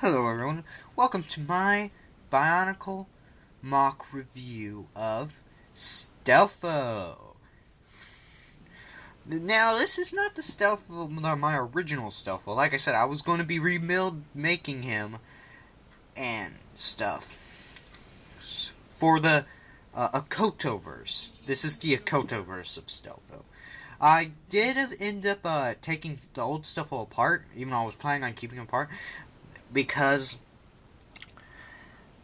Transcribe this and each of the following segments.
Hello everyone, welcome to my Bionicle mock review of Stealtho. Now this is not the Stealtho, my original Stealtho. Like I said, I was going to be making him and stuff for the Akotoverse. This is the Akotoverse of Stealtho. I did end up taking the old Stealtho apart, even though I was planning on keeping him apart, because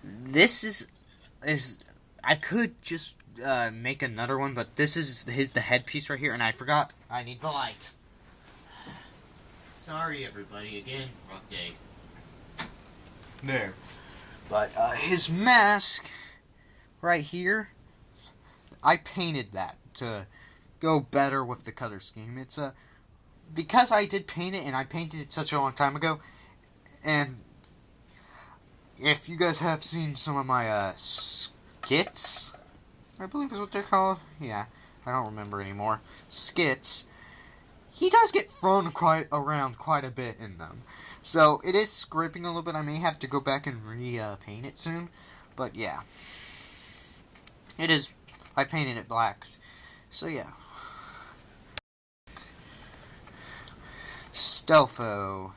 this is I could just make another one, but this is the headpiece right here, and I forgot I need the light. Sorry everybody, again, rough day. There. But his mask right here, I painted that to go better with the color scheme. It's because I did paint it, and I painted it such a long time ago. And if you guys have seen some of my skits, I believe is what they're called. Yeah, I don't remember anymore. Skits. He does get thrown around quite a bit in them. So it is scraping a little bit. I may have to go back and repaint it soon. But yeah. It is. I painted it black. So yeah. Stealtho.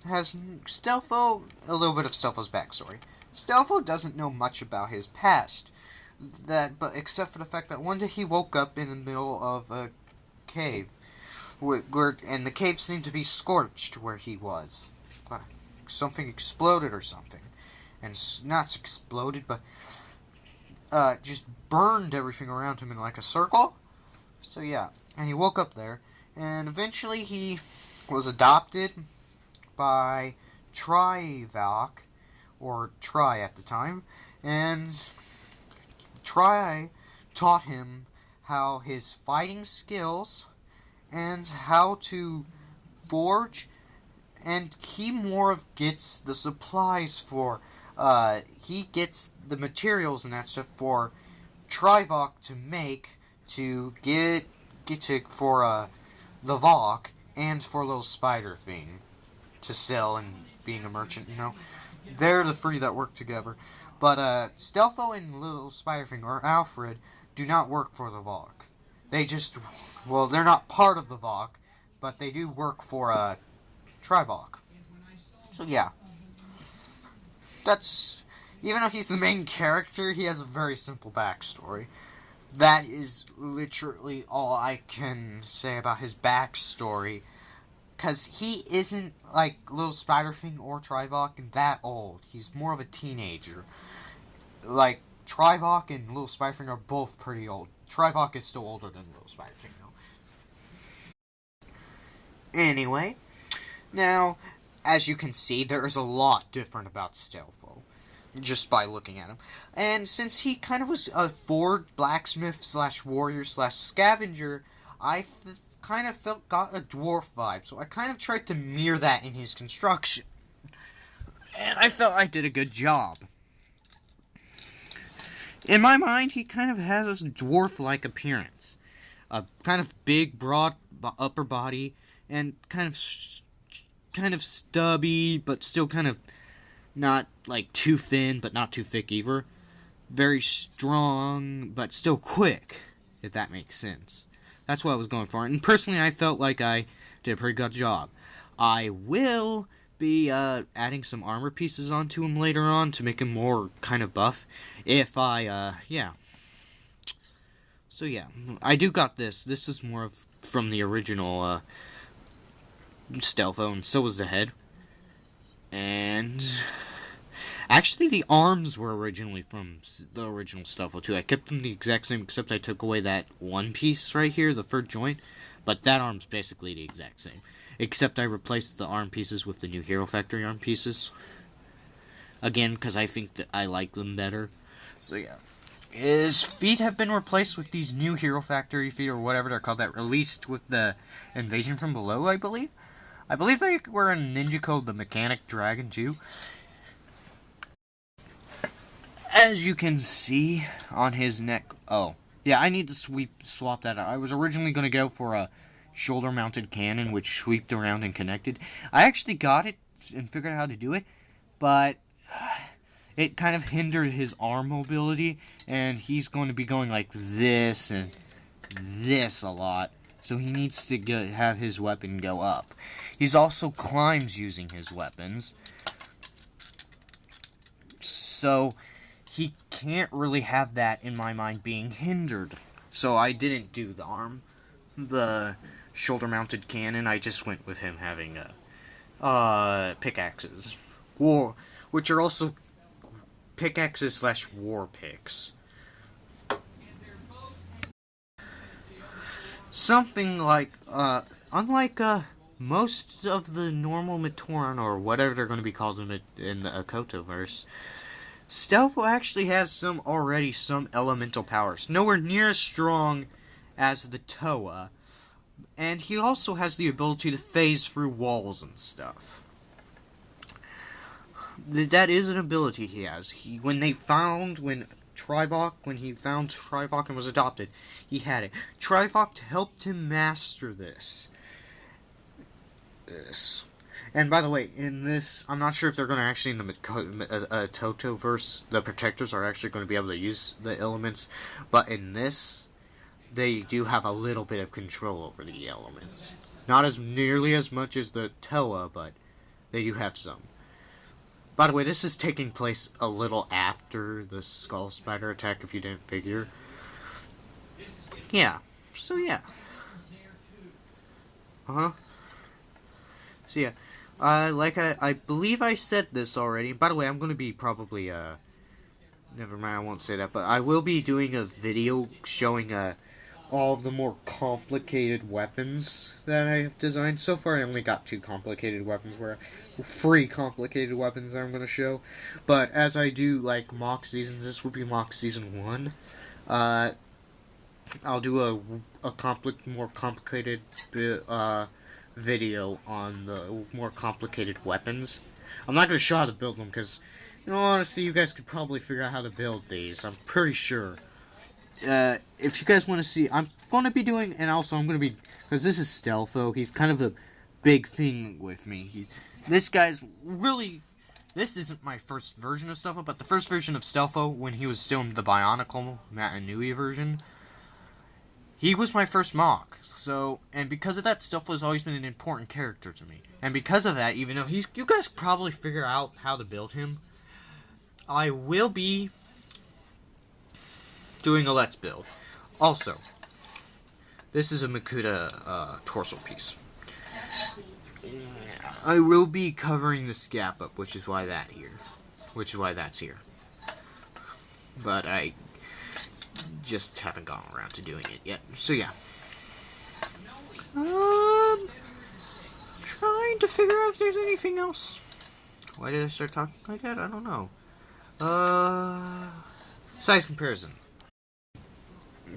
Has Stealtho, a little bit of Stealtho's backstory. Stealtho doesn't know much about his past, but except for the fact that one day he woke up in the middle of a cave, and the cave seemed to be scorched where he was. Something exploded or something, and not exploded, but just burned everything around him in like a circle. So yeah, and he woke up there, and eventually he was adopted by Trivok, or Tri at the time, and Tri taught him how his fighting skills and how to forge, and he more of gets the supplies for, he gets the materials and that stuff for Trivok to make, to get for the Vok, and for little spider thing to sell and being a merchant, you know. They're the three that work together. But Stealtho and Little Spiderfinger, or Alfred, do not work for the Vok. They just, well, they're not part of the Vok, but they do work for Trivok. So yeah. That's, even though he's the main character, he has a very simple backstory. That is literally all I can say about his backstory. Because he isn't, like, Little Spider-Thing or Trivok that old. He's more of a teenager. Like, Trivok and Little Spider-Thing are both pretty old. Trivok is still older than Little Spider-Thing, though. Anyway, now, as you can see, there is a lot different about Stealtho, just by looking at him. And since he kind of was a forge blacksmith / warrior / scavenger, I kind of got a dwarf vibe, so I kind of tried to mirror that in his construction, and I felt I did a good job. In my mind, he kind of has this dwarf-like appearance, a kind of big, broad upper body, and kind of stubby, but still kind of not like too thin, but not too thick either. Very strong, but still quick, if that makes sense. That's what I was going for, and personally I felt like I did a pretty good job. I will be adding some armor pieces onto him later on to make him more kind of buff, if yeah. So yeah, I do got this. This was more of from the original Stealtho, and so was the head. And actually, the arms were originally from the original Stealtho, too. I kept them the exact same, except I took away that one piece right here, the third joint. But that arm's basically the exact same. Except I replaced the arm pieces with the new Hero Factory arm pieces. Again, because I think that I like them better. So, yeah. His feet have been replaced with these new Hero Factory feet, or whatever they're called, that released with the Invasion from Below, I believe. I believe they were in Ninja Code the Mechanic Dragon, too. As you can see on his neck... Oh, yeah, I need to swap that out. I was originally going to go for a shoulder-mounted cannon, which sweeped around and connected. I actually got it and figured out how to do it. but it kind of hindered his arm mobility, and he's going to be going like this and this a lot. So he needs to have his weapon go up. He's also climbs using his weapons. So he can't really have that, in my mind, being hindered. So I didn't do the shoulder-mounted cannon. I just went with him having pickaxes, which are also pickaxes / war picks. Something like, unlike most of the normal Matoran, or whatever they're going to be called in the Akotoverse, stealtho actually has some elemental powers. Nowhere near as strong as the Toa. And he also has the ability to phase through walls and stuff. That is an ability he has. When he found Trivok and was adopted, he had it. Trivok helped him master this. And by the way, in this, I'm not sure if they're going to actually, in the Totoverse, the Protectors are actually going to be able to use the elements, but in this, they do have a little bit of control over the elements. Not as nearly as much as the Toa, but they do have some. By the way, this is taking place a little after the Skull Spider attack, if you didn't figure. Yeah. So, yeah. So, yeah. I believe I said this already. By the way, I'm going to be probably, never mind, I won't say that. But I will be doing a video showing, all of the more complicated weapons that I have designed. So far, I only got 2 complicated weapons, 3 complicated weapons that I'm going to show. But as I do, like, mock seasons, this will be mock season 1. I'll do a more complicated video on the more complicated weapons. I'm not going to show how to build them, because, honestly, you guys could probably figure out how to build these. I'm pretty sure. If you guys want to see, I'm going to be doing, and also I'm going to be, because this is stealtho, he's kind of the big thing with me. This guy's really, this isn't my first version of stealtho, but the first version of stealtho, when he was still in the Bionicle Matanui version, he was my first mock. So, and because of that, stealtho has always been an important character to me. And because of that, even though you guys probably figure out how to build him, I will be doing a let's build. Also, this is a Makuta torso piece. I will be covering this gap up, which is why that's here. But I just haven't gone around to doing it yet. So yeah. Trying to figure out if there's anything else. Why did I start talking like that? I don't know. Size comparison.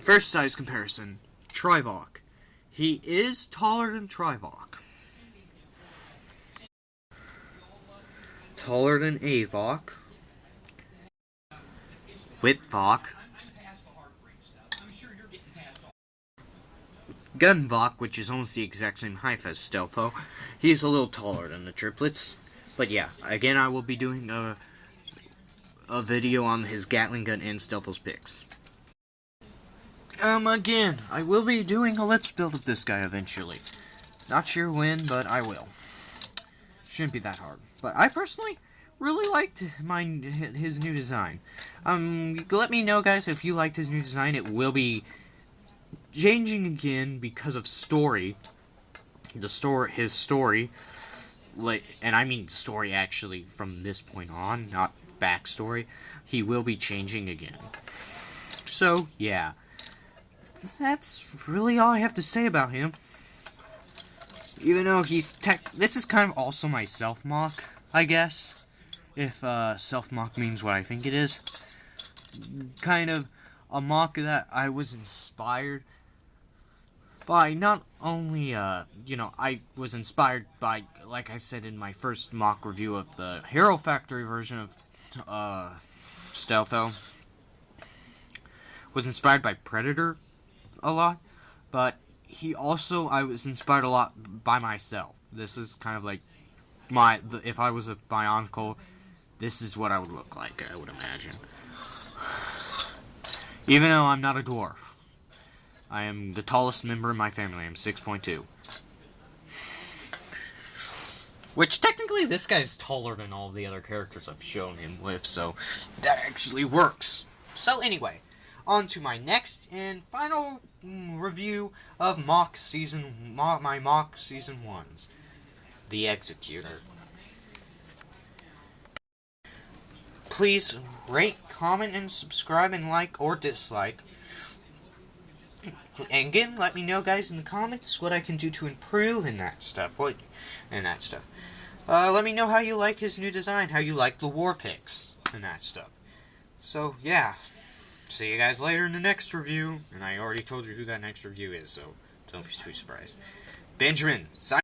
First size comparison, Trivok. He is taller than Trivok. Taller than Avok. Whitvok. Gunvok, which is almost the exact same height as stealtho. He's a little taller than the triplets. But yeah, again, I will be doing a video on his Gatling gun and stealtho's picks. Again, I will be doing a let's build of this guy eventually. Not sure when, but I will. Shouldn't be that hard. But I personally really liked his new design. Let me know, guys, if you liked his new design. It will be changing again because of story. His story. And I mean story actually from this point on, not backstory. He will be changing again. So, yeah. That's really all I have to say about him. Even though this is kind of also my self-mock, I guess. If self-mock means what I think it is. Kind of a mock that I was inspired by not only, I was inspired by, like I said in my first mock review of the Hero Factory version of stealtho. Was inspired by Predator a lot, but I was inspired a lot by myself. This is kind of like if I was a Bionicle this is what I would look like, I would imagine. Even though I'm not a dwarf. I am the tallest member in my family. I'm 6'2". Which, technically, this guy's taller than all the other characters I've shown him with, so that actually works. So, anyway, on to my next and final review of my mock Season 1s. The Executor. Please rate, comment, and subscribe, and like or dislike. And again, let me know, guys, in the comments what I can do to improve in that stuff. Let me know how you like his new design, how you like the war picks and that stuff. So, yeah. See you guys later in the next review. And I already told you who that next review is, so don't be too surprised. Benjamin, sign